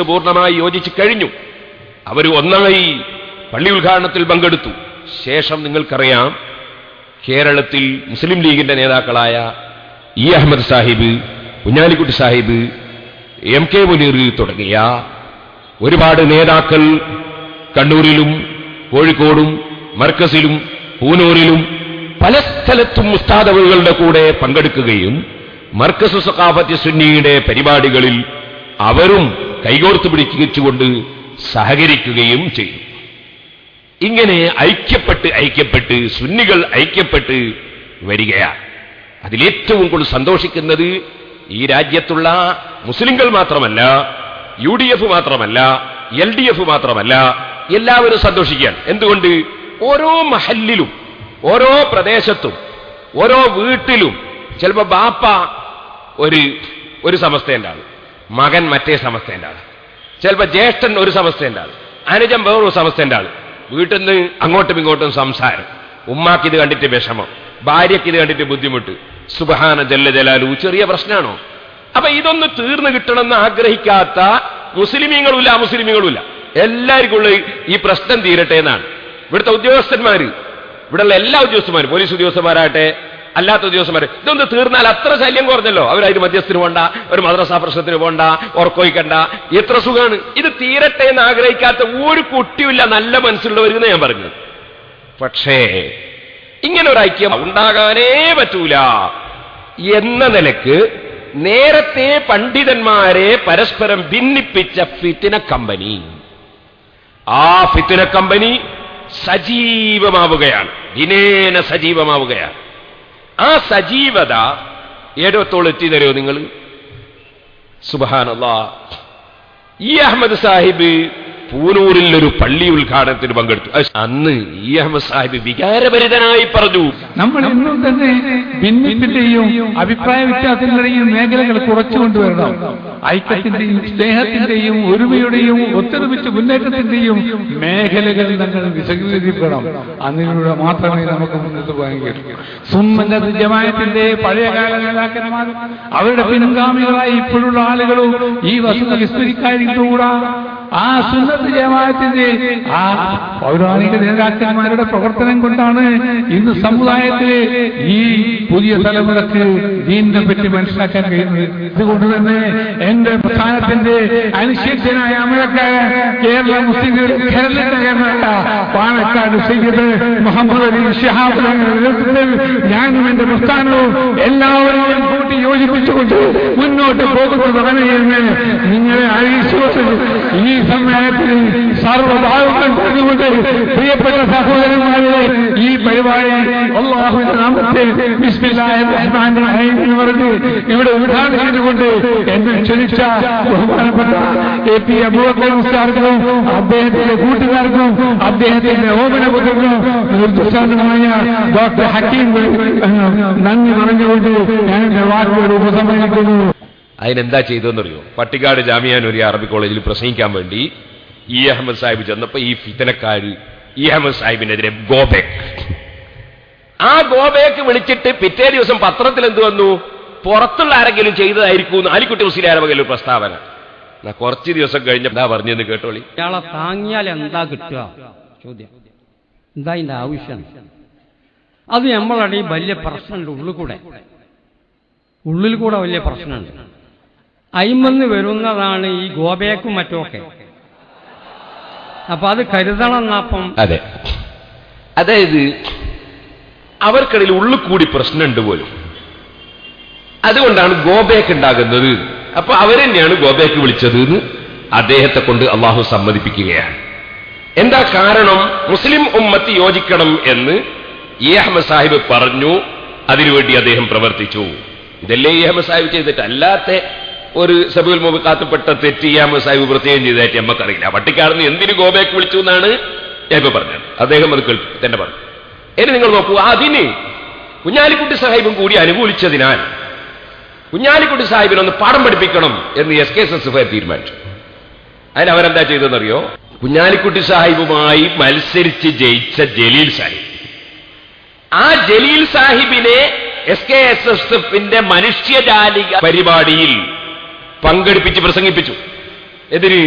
യോജിച്ചിട്ടുണ്ട്, പൂർണ്ണമായി യോജിച്ചു കഴിഞ്ഞു. അവർ ഒന്നായി പള്ളി ഉദ്ഘാടനത്തിൽ പങ്കെടുത്തു. ശേഷം നിങ്ങൾക്കറിയാം, കേരളത്തിൽ മുസ്ലിം ലീഗിന്റെ നേതാക്കളായ E Ahamed Sahib, Kunhalikutty Sahib, M K Muneer തുടങ്ങിയ ഒരുപാട് നേതാക്കൾ കണ്ണൂരിലും കോഴിക്കോടും മർക്കസിലും പൂനൂരിലും പല സ്ഥലത്തും ഉസ്താദുകളുടെ കൂടെ പങ്കെടുക്കുകയും മർക്കസ് സഖാഫത്ത് സുന്നിയുടെ പരിപാടികളിൽ അവരും കൈകോർത്ത് പിടിച്ചുകൊണ്ട് സഹകരിക്കുകയും ചെയ്തു. ഇങ്ങനെ ഐക്യപ്പെട്ട് സുന്നികൾ ഐക്യപ്പെട്ട് വരികയാണ്. അതിലേറ്റവും കൂടുതൽ സന്തോഷിക്കുന്നത് ഈ രാജ്യത്തുള്ള മുസ്ലിങ്ങൾ മാത്രമല്ല, UDF മാത്രമല്ല, LDF മാത്രമല്ല, എല്ലാവരും സന്തോഷിക്കുകയാണ്. എന്തുകൊണ്ട്? ഓരോ മഹല്ലിലും, ഓരോ പ്രദേശത്തും, ഓരോ വീട്ടിലും ചിലപ്പോൾ ബാപ്പ ഒരു സമസ്തയുടെ ആള്, മകൻ മറ്റേ സമസ്തയുടെ ആള്, ചിലപ്പോൾ ജ്യേഷ്ഠൻ ഒരു സമസ്തയുടെ ആള്, അനുജൻ വേറൊരു സമസ്തയുടെ ആള്. വീട്ടിൽ നിന്ന് അങ്ങോട്ടും ഇങ്ങോട്ടും സംസാരം, ഉമ്മാക്കിത് കണ്ടിട്ട് വിഷമം, ഭാര്യയ്ക്കിത് കണ്ടിട്ട് ബുദ്ധിമുട്ട്. സുബ്ഹാന ജല്ല ജലാലു, ചെറിയ പ്രശ്നമാണോ? അപ്പൊ ഇതൊന്ന് തീർന്നു കിട്ടണമെന്ന് ആഗ്രഹിക്കാത്ത മുസ്ലിമീങ്ങളുമില്ല അമുസ്ലിമീങ്ങളുമില്ല, എല്ലാവർക്കും ഈ പ്രശ്നം തീരട്ടെ എന്നാണ്. ഇവിടുത്തെ ഉദ്യോഗസ്ഥന്മാര്, ഇവിടെയുള്ള എല്ലാ ഉദ്യോഗസ്ഥന്മാരും, പോലീസ് ഉദ്യോഗസ്ഥന്മാരാകട്ടെ അല്ലാത്ത ഉദ്യോഗസ്ഥന്മാർ, ഇതൊന്ന് തീർന്നാൽ അത്ര ശല്യം കുറഞ്ഞല്ലോ. അവരതിന് മധ്യസ്ഥന് പോണ്ട, ഒരു മദ്രസാ പ്രശ്നത്തിന് പോണ്ട, ഉറക്കൊയ്ക്കണ്ട, എത്ര സുഖമാണ്. ഇത് തീരട്ടെ എന്ന് ആഗ്രഹിക്കാത്ത ഒരു കുട്ടിയുമില്ല നല്ല മനസ്സുള്ളവരെന്ന് ഞാൻ പറഞ്ഞു. പക്ഷേ ഇങ്ങനെ ഒരു ഐക്യം ഉണ്ടാകാനേ പറ്റൂല എന്ന നിലക്ക് നേരത്തെ പണ്ഡിതന്മാരെ പരസ്പരം ഭിന്നിപ്പിച്ച ഫിത്ന കമ്പനി, ആ ഫിത്ന കമ്പനി സജീവമാവുകയാണ്, ദിനേന സജീവമാവുകയാണ്. ആ സജീവത ഏടത്തോളം എത്തിയെന്നറിയോ നിങ്ങൾ? സുബ്ഹാനല്ലാഹ്, ഇ അഹമ്മദ് സാഹിബ് പൂനൂരിൽ ഒരു പള്ളി ഉദ്ഘാടനത്തിന് പങ്കെടുത്തു. അന്ന് ഇ അഹമ്മദ് സാഹിബ് വികാരഭരിതനായി പറഞ്ഞു, നമ്മൾ ഇന്നും തന്നെ ഭിന്നിപ്പിന്റെയും അഭിപ്രായ വ്യത്യാസങ്ങളുടെയും മേഖലകൾ കുറച്ചുകൊണ്ടുവരണം. ഐക്യത്തിന്റെയും സ്നേഹത്തിന്റെയും ഒരുമയുടെയും ഒത്തൊരുമിച്ച് മുന്നേറ്റത്തിന്റെയും മേഖലകൾ നമ്മൾ വിശദീകരിക്കണം. അതിലൂടെ മാത്രമേ നമുക്ക് മുന്നോട്ട് പോകാൻ കഴിയൂ. സുന്നത്ത് ജമാഅത്തിന്റെ പഴയകാല നേതാക്കന്മാർ, അവരുടെ പിൻഗാമികളായി ഇപ്പോഴുള്ള ആളുകളും ഈ വസ്തുത വിസ്മരിക്കാതിരിക്കൂടാ. ആ സുന്നത്ത് ജമാഅത്തിന്റെ ആ പൗരാണിക നേതാക്കന്മാരുടെ പ്രവർത്തനം കൊണ്ടാണ് ഇന്ന് സമുദായത്തിലെ ഈ പുതിയ തലമുറക്ക് ദീനിനെ പറ്റി മനസ്സിലാക്കാൻ കഴിയുന്നത്. ഇതുകൊണ്ട് തന്നെ എന്റെ പ്രസ്ഥാനത്തിന്റെ അനിശ്ചിതനായ അമരക്കാരൻ കേരള മുസ്ലിം കേരളത്തിനകരനായ പാണക്കാട് സയ്യിദ് മുഹമ്മദ് അലി ശിഹാബിന്റെ നേതൃത്വത്തിൽ ഞാനും എന്റെ പ്രസ്ഥാനവും എല്ലാവരെയും കൂട്ടി യോജിപ്പിച്ചുകൊണ്ട് മുന്നോട്ട് പോകുന്നതാണ് എന്ന് നിങ്ങളെ അറിയിച്ചുകൊണ്ട് ഈ സമ്മേളനത്തിൽ സർവ്വഭാവങ്ങൾ പറഞ്ഞുകൊണ്ട് പ്രിയപ്പെട്ട സഹോദരന്മാരെ ഈ പരിപാടി അല്ലാഹുവിന്റെ നാമത്തിൽ ബിസ്മില്ലാഹിർ റഹ്മാനിർ റഹീം എന്ന് പറഞ്ഞ് ഇവിടെ ഉദ്ഘാടനം ചെയ്തുകൊണ്ട് എന്നെ ക്ഷണിച്ച ബഹുമാനപ്പെട്ട AP അബൂബക്കർ ഉസ്താദിനും അദ്ദേഹത്തിന്റെ കൂട്ടുകാർക്കും അദ്ദേഹത്തിന്റെ ഓമനപുത്രനും നിർദ്ദിഷ്ടമായ ഡോക്ടർ ഹക്കീം നന്ദി പറഞ്ഞുകൊണ്ട് ഞാൻ എന്റെ വാക്കുകൾ ഉപസംഹരിക്കുന്നു. അതിനെന്താ ചെയ്തതെന്നറിയോ? പട്ടിക്കാട് ജാമിയ നൂരിയ അറബി കോളേജിൽ പ്രസംഗിക്കാൻ വേണ്ടി ഇ അഹമ്മദ് സാഹിബ് ചെന്നപ്പോ ഈ ഫിത്തനക്കാര് ഇ അഹമ്മദ് സാഹിബിനെതിരെ ഗോബേക്ക്, ആ ഗോബേക്ക് വിളിച്ചിട്ട് പിറ്റേ ദിവസം പത്രത്തിൽ എന്ത് വന്നു? പുറത്തുള്ള ആരെങ്കിലും ചെയ്തതായിരിക്കും ആലിക്കുട്ടി മുസ്ലിയാരുടെ വകയിൽ ഒരു പ്രസ്താവന. കുറച്ച് ദിവസം കഴിഞ്ഞ എന്താ പറഞ്ഞെന്ന് കേട്ടോളി. ഇയാളെ താങ്ങിയാൽ എന്താ കിട്ടുക? ചോദ്യം എന്താ ഇതിന്റെ ആവശ്യം? അത് നമ്മളടെ ഈ വലിയ പ്രശ്നമുണ്ട്, ഉള്ളിൽ കൂടെ വലിയ പ്രശ്നമുണ്ട്. അയിമെന്ന് വരുന്നതാണ് ഈ ഗോബേക്കും മറ്റുമൊക്കെ. അപ്പൊ അത് കരുതണം എന്നപ്പം. അതെ, അതായത് അവർക്കിടയിൽ ഉള്ളിൽ കൂടി പ്രശ്നമുണ്ട് പോലും, അതുകൊണ്ടാണ് ഗോബേക്ക് ഉണ്ടാകുന്നത്. അപ്പൊ അവരെന്നെയാണ് ഗോബേക്ക് വിളിച്ചത് എന്ന് അദ്ദേഹത്തെ കൊണ്ട് അള്ളാഹു സമ്മതിപ്പിക്കുകയാണ്. എന്താ കാരണം? മുസ്ലിം ഉമ്മത്ത് യോജിക്കണം എന്ന് ഇ അഹമ്മദ് സാഹിബ് പറഞ്ഞു, അതിനുവേണ്ടി അദ്ദേഹം പ്രവർത്തിച്ചു. ഇതല്ലേ ഇ അഹമ്മദ് സാഹിബ് ചെയ്തിട്ട്, അല്ലാത്ത ഒരു സബീൽ മുബിഖാത്തിൽപ്പെട്ട തെറ്റ് ഇ അഹമ്മദ് സാഹിബ് പ്രത്യേകം ചെയ്തതായിട്ട് നമുക്കറിയില്ല. പട്ടിക്കാടുന്ന് എന്തിനു ഗോബേക്ക് വിളിച്ചു എന്നാണ് ഞാൻ ഇപ്പൊ പറഞ്ഞത്. അദ്ദേഹം അത് തന്നെ പറഞ്ഞു. ഇനി നിങ്ങൾ നോക്കൂ, അതിന് കുഞ്ഞാലിക്കുട്ടി സാഹിബും കൂടി അനുകൂലിച്ചതിനാൽ കുഞ്ഞാലിക്കുട്ടി സാഹിബിനൊന്ന് പാഠം പഠിപ്പിക്കണം എന്ന് SKSSF തീരുമാനിച്ചു. അതിനവരെന്താ ചെയ്തതെന്നറിയോ? കുഞ്ഞാലിക്കുട്ടി സാഹിബുമായി മത്സരിച്ച് ജയിച്ച ജലീൽ സാഹിബ്, ആ ജലീൽ സാഹിബിനെ SKSSFന്റെ മനുഷ്യജാലിക പരിപാടിയിൽ പങ്കെടുപ്പിച്ച് പ്രസംഗിപ്പിച്ചു. എതിര്